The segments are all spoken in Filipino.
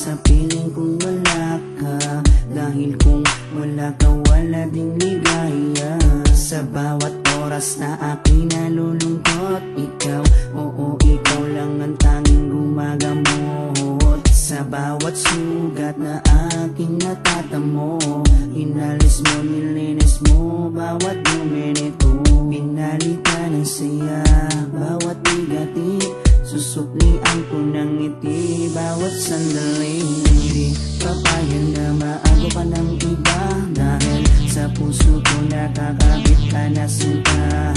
sa piling kong wala ka. Dahil kung wala ka, wala ding ligaya. Sa bawat oras na ako'y nalulungkot, ikaw, oo, ikaw lang ang tanging gumagamot. Sa bawat sugat na aking natatamo, inalis mo, nilinis mo bawat minuto. Pinalitan ng saya bawat bigati, susuklian ko ng ngiti bawat sandali. Hindi papayag na maago pa ng iba, dahil sa puso ko nakakabit ka na sinta.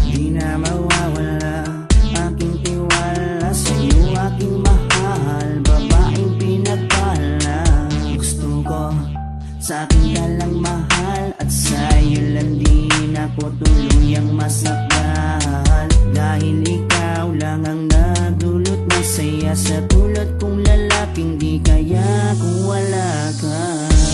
Di na mawawala aking tiwala sa'yo, aking mahal, babaeng pinagpala. Gusto ko sa akin ka lang mahal, at sa'yo lang din ako tuluyang masakal. Dahil ikaw lang ang nagdulot ng saya, sa tulad kong lalaping di kaya kung wala ka.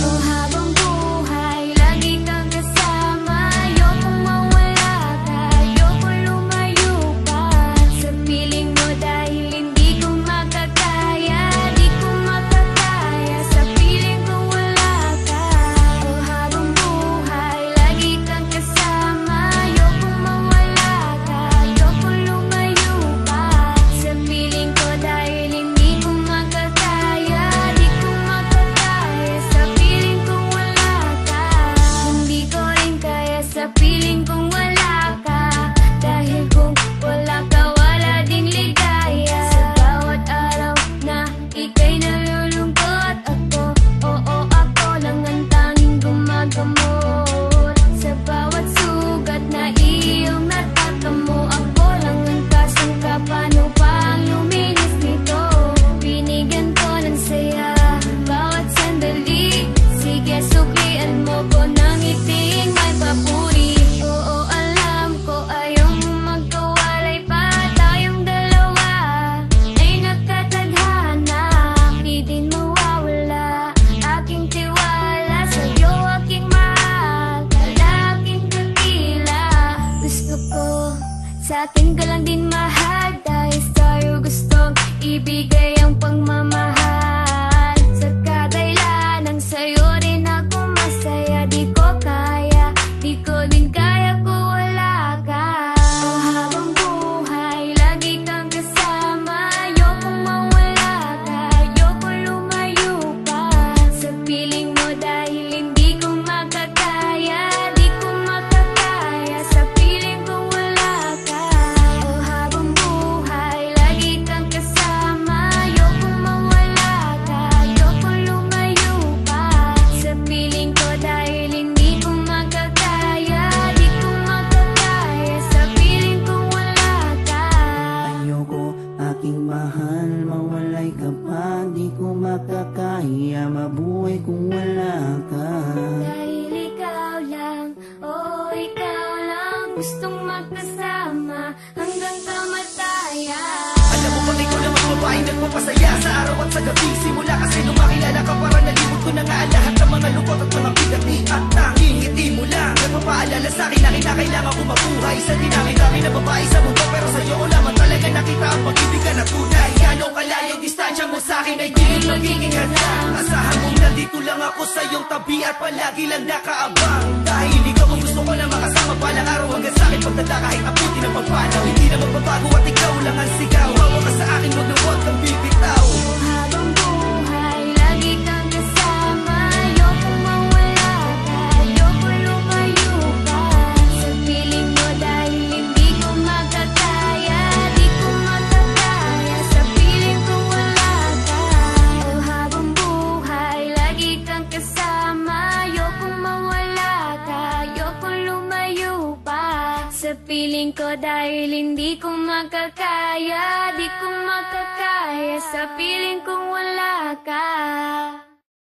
Oh, habang buhay, lagi kang kasama. Ayokong mawala ka, ayokong lumayo pa sa piling mo, dahil hindi ko makakaya, di ko makakaya sa piling ko wala ka. Oh, habang buhay, lagi kang kasama. Ayokong mawala ka, ayokong lumayo pa sa piling ko, dahil hindi ko makakaya, di ko makakaya sa piling kong wala ka. Hindi ko rin kaya sa piling kong wala ka, dahil kung wala ka, wala ding ligaya. Sa bawat araw na ika'y nalulungkot, ako, oo, ako lang ang tanging gumagamot. Sa bawat sugat na iyong natatamo, ako lang ang kasangka. Paano pang luminis nito? Binigyan ko ng saya bawat sandali. Sige, suklian mo ko ng ngiting may papuri. Oo, alam ko ayaw mo magkawalay pa, tayong dalawa ay nagkatadhana. Di din mawawala aking tiwala sa'yo, aking mahal, lalaking dakila. Gusto ko sa akin ka lang din mahal, dahil sa'yo gustong ibigay ang pagmamahal. Sa kadailanang sa'yo rin ako masaya, di ko kaya, di ko din kaya kung wala ka. Oh, habang buhay, lagi kang kasama. Ayokong mawala ka, ayokong lumayo pa sa piling mo, dahil hindi ko makakaya, di ko makakaya sa piling ko wala ka. Oh, habang buhay, lagi kang kasama. Ayokong mawala ka, ayokong lumayo pa sa piling ko, dahil hindi ko makakaya, di ko makakaya sa piling ko wala ka. Ayoko, aking mahal, mawalay ka pa, di ko makakaya mabuhay kung wala ka. Dahil ikaw lang, oh ikaw lang, gustong magkasama hanggang kamatayan. Alam mo bang ikaw lang ang babaeng nagpapasaya sa araw at sa gabi? Simula kasi nung makilala ka, para nalimot ko na nga lahat ng mga lungkot at mga bigati. At tanging ngiti mo lang nagpapaalala sa'kin na kinakailangan ko mabuhay. Sa dinami-dami na babae sa mundo, pero sa'yo ko lamang talaga nakita ang pag-ibig ka na tunay. Gano'ng kalayong distansya mo sa'kin ay di magiging hadlang. Asahan mong nandito lang ako sa iyong tabi at palagi lang nakaabang. Dahil ikaw ang gusto ko na makasama palang araw hanggang sa'kin pagtanda, kahit abuti ng pagpanaw. Hindi na magbabago at ikaw lang ang sigaw. Hawa ka sa akin, huwag na huwag kang bibitaw. Oh, habang buhay, lagi kang kasama. Ayokong mawala ka, ayokong lumayo pa sa piling mo, dahil hindi ko makakaya, di ko makakaya sa piling ko wala ka. Oh, habang buhay, lagi kang kasama. Ayokong mawala ka, ayokong lumayo pa sa piling ko, dahil hindi ko makakaya, di ko makakaya sa piling kong wala